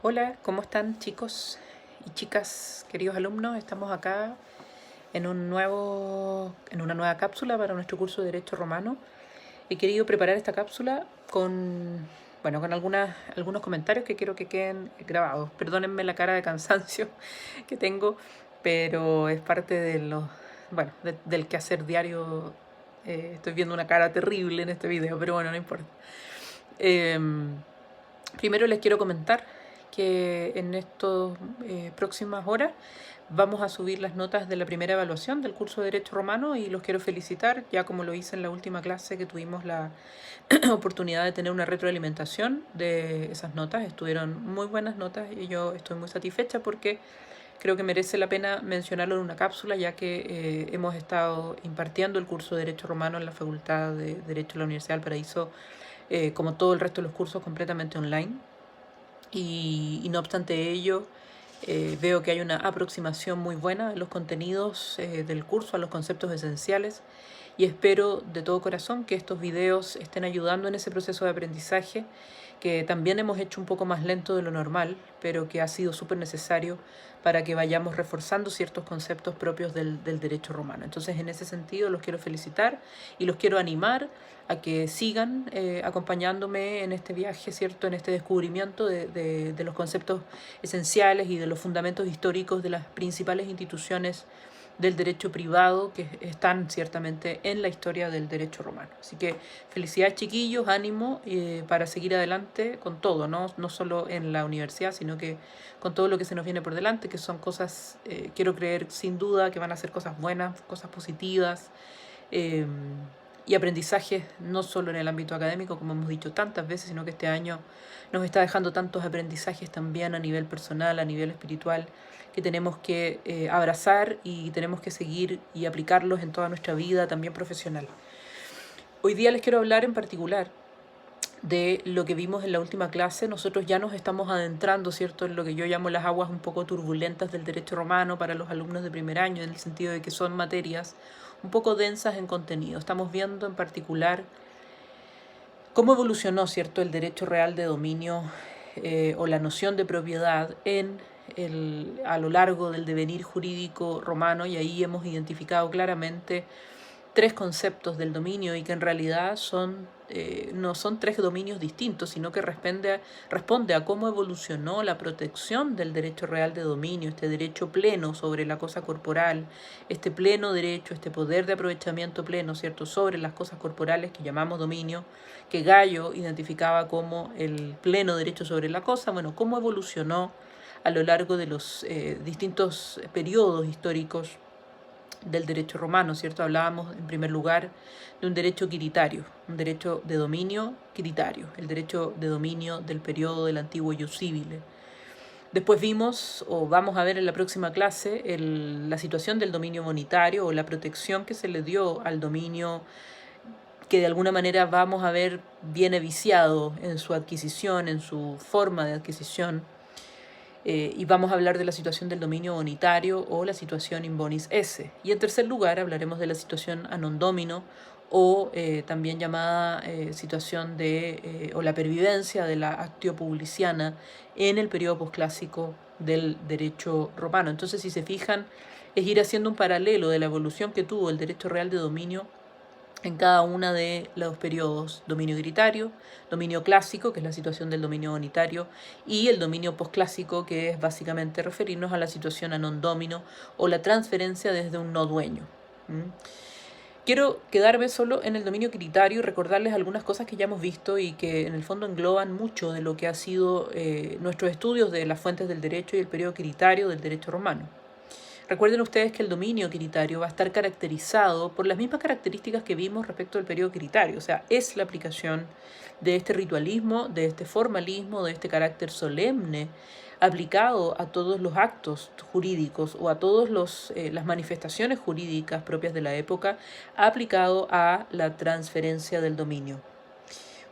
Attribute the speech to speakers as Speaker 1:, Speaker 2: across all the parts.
Speaker 1: Hola, ¿cómo están chicos y chicas, queridos alumnos? Estamos acá en en una nueva cápsula para nuestro curso de Derecho Romano. He querido preparar esta cápsula con algunos comentarios que quiero que queden grabados. Perdónenme la cara de cansancio que tengo, pero es parte de del quehacer diario. Estoy viendo una cara terrible en este video, pero bueno, no importa. Em, Primero les quiero comentar que en estas próximas horas vamos a subir las notas de la primera evaluación del curso de Derecho Romano y los quiero felicitar, ya como lo hice en la última clase que tuvimos la oportunidad de tener una retroalimentación de esas notas. Estuvieron muy buenas notas y yo estoy muy satisfecha porque creo que merece la pena mencionarlo en una cápsula, ya que hemos estado impartiendo el curso de Derecho Romano en la Facultad de Derecho de la Universidad del Paraíso, como todo el resto de los cursos, completamente online. Y no obstante ello, veo que hay una aproximación muy buena en los contenidos del curso, a los conceptos esenciales, y espero de todo corazón que estos videos estén ayudando en ese proceso de aprendizaje que también hemos hecho un poco más lento de lo normal, pero que ha sido súper necesario para que vayamos reforzando ciertos conceptos propios del derecho romano. Entonces, en ese sentido, los quiero felicitar y los quiero animar a que sigan acompañándome en este viaje, ¿cierto? En este descubrimiento de los conceptos esenciales y de los fundamentos históricos de las principales instituciones del derecho privado que están ciertamente en la historia del derecho romano. Así que felicidades chiquillos, ánimo para seguir adelante con todo, no solo en la universidad, sino que con todo lo que se nos viene por delante, que son cosas, quiero creer sin duda, que van a ser cosas buenas, cosas positivas, eh, y aprendizajes no solo en el ámbito académico, como hemos dicho tantas veces, sino que este año nos está dejando tantos aprendizajes también a nivel personal, a nivel espiritual, que tenemos que abrazar y tenemos que seguir y aplicarlos en toda nuestra vida, también profesional. Hoy día les quiero hablar en particular de lo que vimos en la última clase. Nosotros ya nos estamos adentrando, ¿cierto?, en lo que yo llamo las aguas un poco turbulentas del derecho romano para los alumnos de primer año, en el sentido de que son materias un poco densas en contenido. Estamos viendo en particular cómo evolucionó, ¿cierto?, el derecho real de dominio o la noción de propiedad a lo largo del devenir jurídico romano, y ahí hemos identificado claramente tres conceptos del dominio y que en realidad no son tres dominios distintos, sino que responde a cómo evolucionó la protección del derecho real de dominio, este derecho pleno sobre la cosa corporal, este pleno derecho, este poder de aprovechamiento pleno, ¿cierto?, sobre las cosas corporales que llamamos dominio, que Gallo identificaba como el pleno derecho sobre la cosa. Bueno, cómo evolucionó a lo largo de los distintos periodos históricos del derecho romano, ¿cierto? Hablábamos en primer lugar de un derecho quiritario, un derecho de dominio quiritario, el derecho de dominio del periodo del antiguo Ius Civile. Después vimos, o vamos a ver en la próxima clase, la situación del dominio monetario o la protección que se le dio al dominio, que de alguna manera vamos a ver viene viciado en su adquisición, en su forma de adquisición. Y vamos a hablar de la situación del dominio bonitario o la situación in bonis esse. Y en tercer lugar hablaremos de la situación a non domino o también llamada situación o la pervivencia de la actio publiciana en el periodo posclásico del derecho romano. Entonces, si se fijan, es ir haciendo un paralelo de la evolución que tuvo el derecho real de dominio en cada uno de los periodos: dominio gritario, dominio clásico, que es la situación del dominio unitario, y el dominio posclásico, que es básicamente referirnos a la situación a non domino o la transferencia desde un no dueño. Quiero quedarme solo en el dominio quiritario y recordarles algunas cosas que ya hemos visto y que en el fondo engloban mucho de lo que ha sido nuestros estudios de las fuentes del derecho y el periodo quiritario del derecho romano. Recuerden ustedes que el dominio quiritario va a estar caracterizado por las mismas características que vimos respecto al periodo quiritario, o sea, es la aplicación de este ritualismo, de este formalismo, de este carácter solemne, aplicado a todos los actos jurídicos o a todas las manifestaciones jurídicas propias de la época, aplicado a la transferencia del dominio.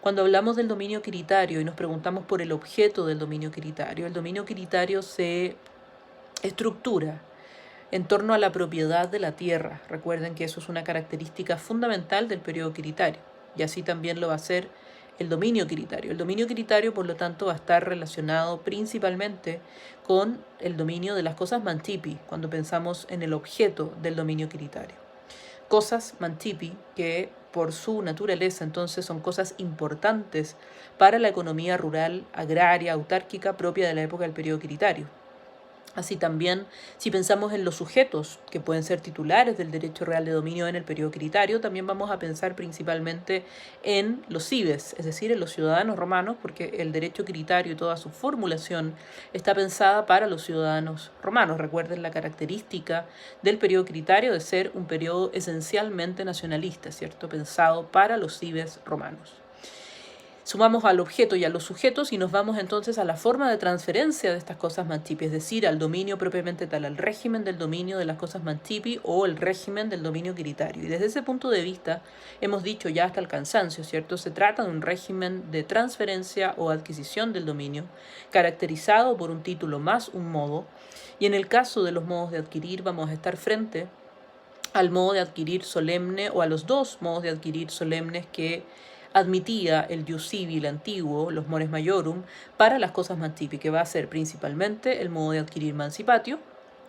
Speaker 1: Cuando hablamos del dominio quiritario y nos preguntamos por el objeto del dominio quiritario, el dominio quiritario se estructura en torno a la propiedad de la tierra. Recuerden que eso es una característica fundamental del periodo quiritario, y así también lo va a ser el dominio quiritario. El dominio quiritario, por lo tanto, va a estar relacionado principalmente con el dominio de las cosas mantipi, cuando pensamos en el objeto del dominio quiritario. Cosas mantipi que por su naturaleza entonces son cosas importantes para la economía rural, agraria, autárquica propia de la época del periodo quiritario. Así también, si pensamos en los sujetos que pueden ser titulares del derecho real de dominio en el periodo quiritario, también vamos a pensar principalmente en los cives, es decir, en los ciudadanos romanos, porque el derecho quiritario y toda su formulación está pensada para los ciudadanos romanos. Recuerden la característica del periodo quiritario de ser un periodo esencialmente nacionalista, ¿cierto? Pensado para los cives romanos. Sumamos al objeto y a los sujetos y nos vamos entonces a la forma de transferencia de estas cosas mantipi, es decir, al dominio propiamente tal, al régimen del dominio de las cosas mantipi o el régimen del dominio quiritario. Y desde ese punto de vista hemos dicho ya hasta el cansancio, ¿cierto? Se trata de un régimen de transferencia o adquisición del dominio, caracterizado por un título más un modo, y en el caso de los modos de adquirir vamos a estar frente al modo de adquirir solemne o a los dos modos de adquirir solemnes que admitía el ius civil antiguo, los mores maiorum, para las cosas mantipi, que va a ser principalmente el modo de adquirir mancipatio,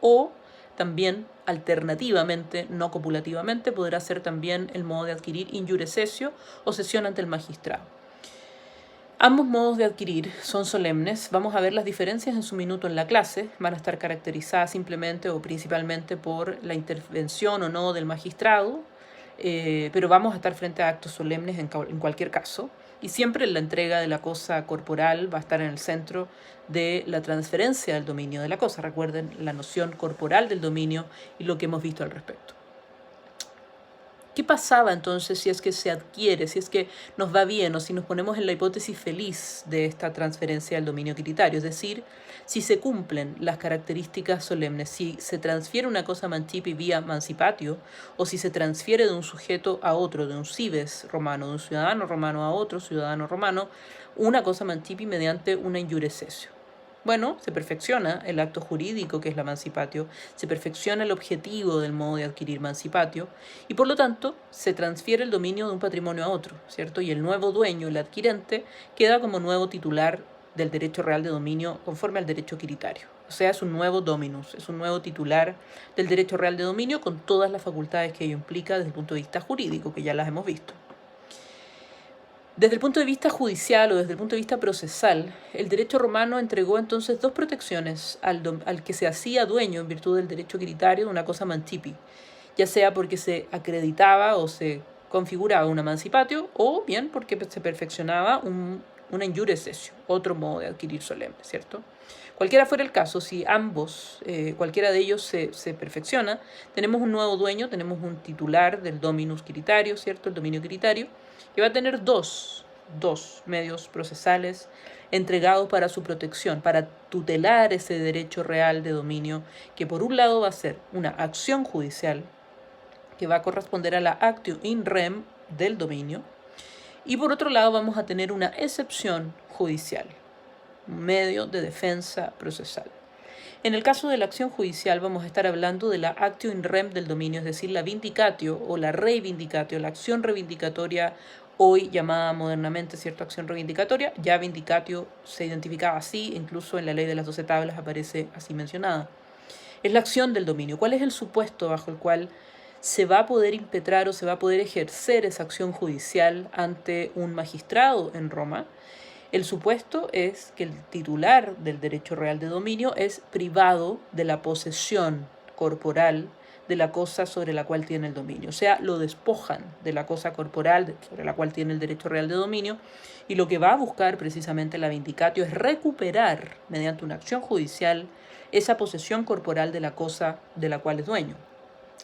Speaker 1: o también alternativamente, no copulativamente, podrá ser también el modo de adquirir injure cessio o cesión ante el magistrado. Ambos modos de adquirir son solemnes. Vamos a ver las diferencias en su minuto en la clase. Van a estar caracterizadas simplemente o principalmente por la intervención o no del magistrado, pero vamos a estar frente a actos solemnes en cualquier caso. Y siempre la entrega de la cosa corporal va a estar en el centro de la transferencia del dominio de la cosa. Recuerden la noción corporal del dominio y lo que hemos visto al respecto. ¿Qué pasaba entonces si es que se adquiere, si es que nos va bien o si nos ponemos en la hipótesis feliz de esta transferencia del dominio quiritario? Es decir, si se cumplen las características solemnes, si se transfiere una cosa mantipi vía mancipatio o si se transfiere de un sujeto a otro, de un cives romano, de un ciudadano romano a otro ciudadano romano, una cosa mantipi mediante una injure cessio. Bueno, se perfecciona el acto jurídico que es la mancipatio, se perfecciona el objetivo del modo de adquirir mancipatio y por lo tanto se transfiere el dominio de un patrimonio a otro, ¿cierto? Y el nuevo dueño, el adquirente, queda como nuevo titular del derecho real de dominio conforme al derecho quiritario. O sea, es un nuevo dominus, es un nuevo titular del derecho real de dominio con todas las facultades que ello implica desde el punto de vista jurídico, que ya las hemos visto. Desde el punto de vista judicial o desde el punto de vista procesal, el derecho romano entregó entonces dos protecciones al que se hacía dueño en virtud del derecho quiritario de una cosa mantipi, ya sea porque se acreditaba o se configuraba una mancipatio o bien porque se perfeccionaba una injure cessio, otro modo de adquirir solemne, ¿cierto? Cualquiera fuera el caso, si cualquiera de ellos se perfecciona, tenemos un nuevo dueño, tenemos un titular del dominus quiritario, ¿cierto? El dominio quiritario, que va a tener dos medios procesales entregados para su protección, para tutelar ese derecho real de dominio, que por un lado va a ser una acción judicial, que va a corresponder a la actio in rem del dominio, y por otro lado vamos a tener una excepción judicial, un medio de defensa procesal. En el caso de la acción judicial vamos a estar hablando de la actio in rem del dominio, es decir, la vindicatio o la reivindicatio, la acción reivindicatoria, hoy llamada modernamente, ¿cierto?, acción reivindicatoria. Ya vindicatio se identificaba así, incluso en la ley de las 12 tablas aparece así mencionada. Es la acción del dominio. ¿Cuál es el supuesto bajo el cual se va a poder impetrar o se va a poder ejercer esa acción judicial ante un magistrado en Roma? El supuesto es que el titular del derecho real de dominio es privado de la posesión corporal de la cosa sobre la cual tiene el dominio. O sea, lo despojan de la cosa corporal sobre la cual tiene el derecho real de dominio y lo que va a buscar precisamente la vindicatio es recuperar mediante una acción judicial esa posesión corporal de la cosa de la cual es dueño.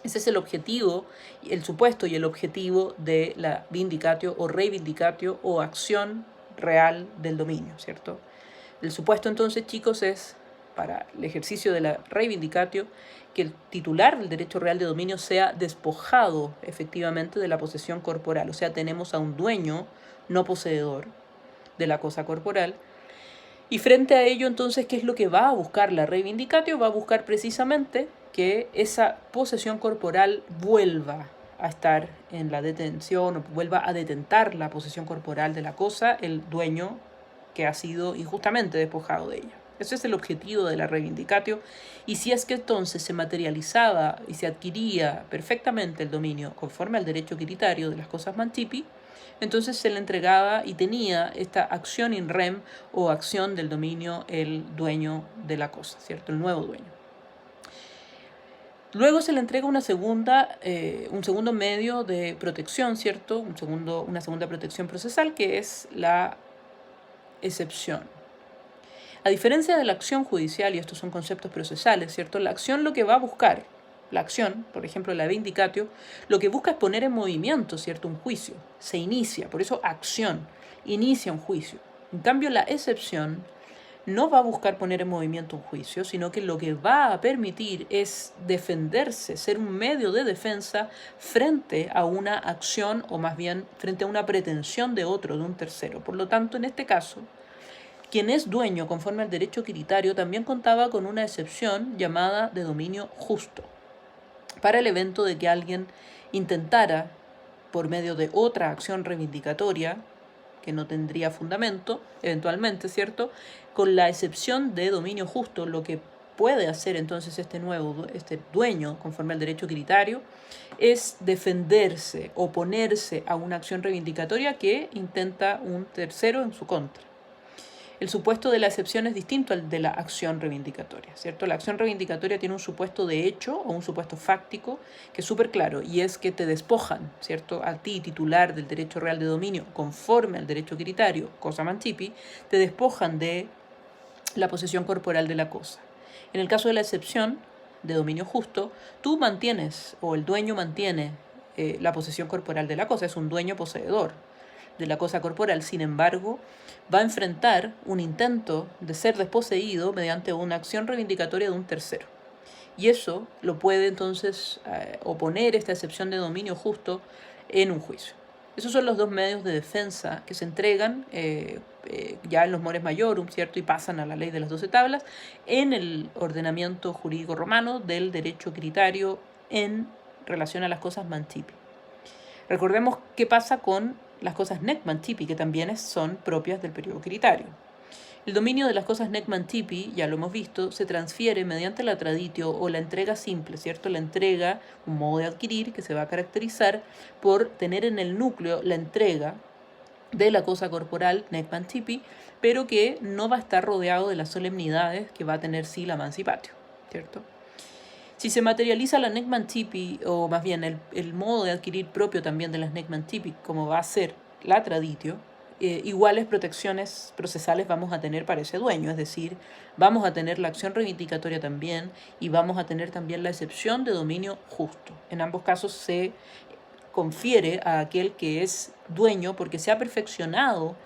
Speaker 1: Ese es el objetivo, el supuesto y el objetivo de la vindicatio o reivindicatio o acción real del dominio, ¿cierto? El supuesto entonces, chicos, es para el ejercicio de la reivindicatio que el titular del derecho real de dominio sea despojado efectivamente de la posesión corporal, o sea, tenemos a un dueño no poseedor de la cosa corporal. Y frente a ello, entonces, ¿qué es lo que va a buscar la reivindicatio? Va a buscar precisamente que esa posesión corporal vuelva a estar en la detención o vuelva a detentar la posesión corporal de la cosa el dueño que ha sido injustamente despojado de ella. Ese es el objetivo de la reivindicatio, y si es que entonces se materializaba y se adquiría perfectamente el dominio conforme al derecho quiritario de las cosas mantipi, entonces se le entregaba y tenía esta acción in rem o acción del dominio el dueño de la cosa, ¿cierto? El nuevo dueño. Luego se le entrega un segundo medio de protección, ¿cierto? Una segunda protección procesal, que es la excepción. A diferencia de la acción judicial, y estos son conceptos procesales, ¿cierto? La acción lo que va a buscar, la acción, por ejemplo, la vindicatio, lo que busca es poner en movimiento, ¿cierto? Un juicio. Se inicia, por eso acción, inicia un juicio. En cambio, la excepción no va a buscar poner en movimiento un juicio, sino que lo que va a permitir es defenderse, ser un medio de defensa frente a una acción, o más bien frente a una pretensión de otro, de un tercero. Por lo tanto, en este caso, quien es dueño conforme al derecho quiritario también contaba con una excepción llamada de dominio justo, para el evento de que alguien intentara, por medio de otra acción reivindicatoria, que no tendría fundamento, eventualmente, ¿cierto? Con la excepción de dominio justo, lo que puede hacer entonces este dueño, conforme al derecho quiritario, es defenderse, oponerse a una acción reivindicatoria que intenta un tercero en su contra. El supuesto de la excepción es distinto al de la acción reivindicatoria, ¿cierto? La acción reivindicatoria tiene un supuesto de hecho o un supuesto fáctico que es súper claro, y es que te despojan, ¿cierto? A ti, titular del derecho real de dominio, conforme al derecho quiritario, cosa mantipi, te despojan de la posesión corporal de la cosa. En el caso de la excepción de dominio justo, tú mantienes, o el dueño mantiene la posesión corporal de la cosa, es un dueño poseedor de la cosa corporal. Sin embargo, va a enfrentar un intento de ser desposeído mediante una acción reivindicatoria de un tercero. Y eso lo puede entonces oponer esta excepción de dominio justo en un juicio. Esos son los dos medios de defensa que se entregan ya en los mores maiorum, ¿cierto? Y pasan a la ley de las 12 tablas en el ordenamiento jurídico romano del derecho quiritario en relación a las cosas mantipi. Recordemos qué pasa con las cosas nec mantipi, que también son propias del periodo quiritario. El dominio de las cosas nec mantipi, ya lo hemos visto, se transfiere mediante la traditio o la entrega simple, ¿cierto? La entrega, un modo de adquirir que se va a caracterizar por tener en el núcleo la entrega de la cosa corporal nec mantipi, pero que no va a estar rodeado de las solemnidades que va a tener sí la mancipatio, ¿cierto? Si se materializa la nec mantipi, o más bien el modo de adquirir propio también de las nec mantipi, como va a ser la traditio, iguales protecciones procesales vamos a tener para ese dueño, es decir, vamos a tener la acción reivindicatoria también y vamos a tener también la excepción de dominio justo. En ambos casos se confiere a aquel que es dueño porque se ha perfeccionado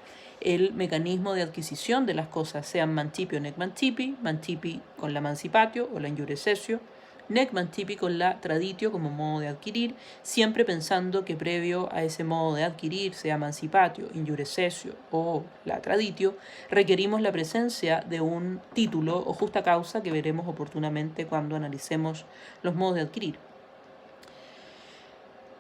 Speaker 1: el mecanismo de adquisición de las cosas, sean mantipi o nec mantipi, mantipi con la mancipatio o la injurecessio, nec mantipi con la traditio como modo de adquirir, siempre pensando que previo a ese modo de adquirir, sea mancipatio, injurecessio o la traditio, requerimos la presencia de un título o justa causa que veremos oportunamente cuando analicemos los modos de adquirir.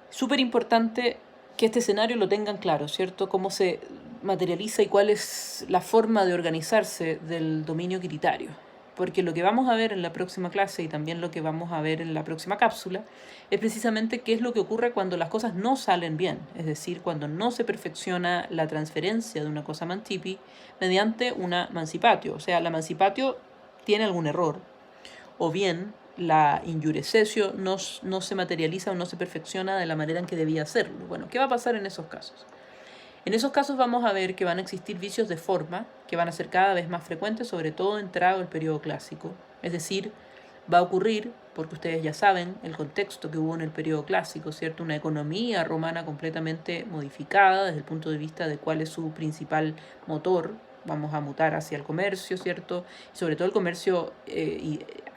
Speaker 1: Súper importante que este escenario lo tengan claro, ¿cierto? Cómo se materializa y cuál es la forma de organizarse del dominio quiritario. Porque lo que vamos a ver en la próxima clase y también lo que vamos a ver en la próxima cápsula es precisamente qué es lo que ocurre cuando las cosas no salen bien, es decir, cuando no se perfecciona la transferencia de una cosa mantipi mediante una mancipatio. O sea, la mancipatio tiene algún error, o bien la injurecessio no se materializa o no se perfecciona de la manera en que debía hacerlo. Bueno, ¿qué va a pasar en esos casos? En esos casos vamos a ver que van a existir vicios de forma que van a ser cada vez más frecuentes, sobre todo entrado el periodo clásico. Es decir, va a ocurrir, porque ustedes ya saben el contexto que hubo en el periodo clásico, ¿cierto? Una economía romana completamente modificada desde el punto de vista de cuál es su principal motor. Vamos a mutar hacia el comercio, ¿cierto? Y sobre todo el comercio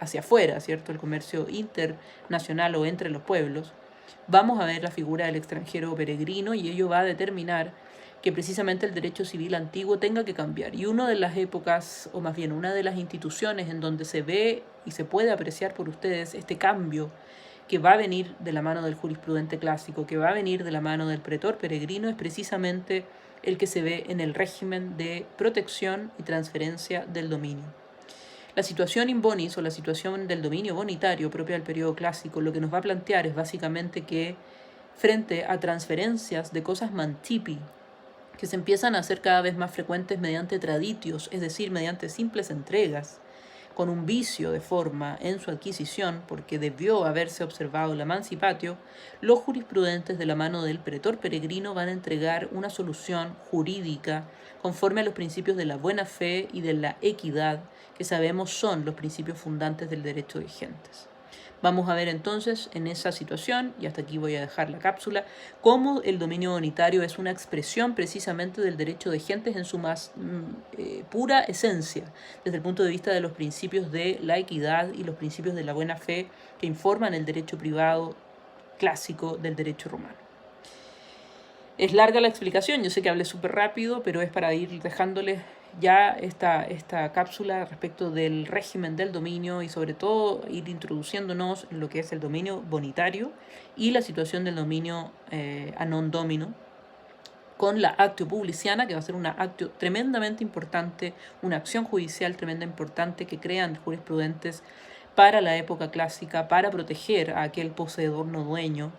Speaker 1: hacia afuera, ¿cierto? El comercio internacional o entre los pueblos. Vamos a ver la figura del extranjero peregrino y ello va a determinar que precisamente el derecho civil antiguo tenga que cambiar. Y una de las épocas, o más bien una de las instituciones en donde se ve y se puede apreciar por ustedes este cambio que va a venir de la mano del jurisprudente clásico, que va a venir de la mano del pretor peregrino, es precisamente el que se ve en el régimen de protección y transferencia del dominio. La situación in bonis o la situación del dominio bonitario propia del periodo clásico lo que nos va a plantear es básicamente que frente a transferencias de cosas mantipi que se empiezan a hacer cada vez más frecuentes mediante traditios, es decir, mediante simples entregas, con un vicio de forma en su adquisición, porque debió haberse observado la mancipatio, los jurisprudentes de la mano del pretor peregrino van a entregar una solución jurídica conforme a los principios de la buena fe y de la equidad, que sabemos son los principios fundantes del derecho vigentes. Vamos a ver entonces en esa situación, y hasta aquí voy a dejar la cápsula, cómo el dominio bonitario es una expresión precisamente del derecho de gentes en su más pura esencia, desde el punto de vista de los principios de la equidad y los principios de la buena fe que informan el derecho privado clásico del derecho romano. Es larga la explicación, yo sé que hablé súper rápido, pero es para ir dejándoles ya esta cápsula respecto del régimen del dominio y sobre todo ir introduciéndonos en lo que es el dominio bonitario y la situación del dominio a non domino con la actio publiciana, que va a ser una actio tremendamente importante, una acción judicial tremenda importante que crean jurisprudentes para la época clásica, para proteger a aquel poseedor no dueño,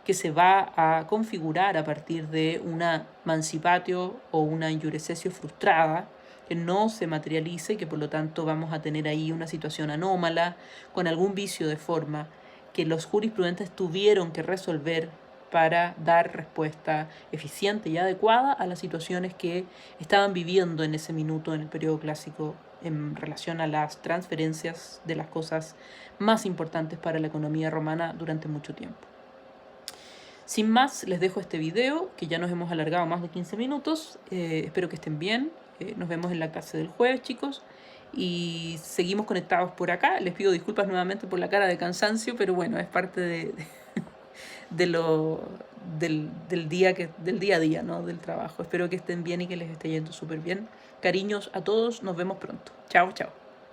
Speaker 1: que se va a configurar a partir de una mancipatio o una iurisdictio frustrada, que no se materialice y que por lo tanto vamos a tener ahí una situación anómala, con algún vicio de forma, que los jurisprudentes tuvieron que resolver para dar respuesta eficiente y adecuada a las situaciones que estaban viviendo en ese minuto en el periodo clásico en relación a las transferencias de las cosas más importantes para la economía romana durante mucho tiempo. Sin más, les dejo este video, que ya nos hemos alargado más de 15 minutos. Espero que estén bien. Nos vemos en la clase del jueves, chicos. Y seguimos conectados por acá. Les pido disculpas nuevamente por la cara de cansancio, pero bueno, es parte del día a día, ¿no? Del trabajo. Espero que estén bien y que les esté yendo súper bien. Cariños a todos. Nos vemos pronto. Chao, chao.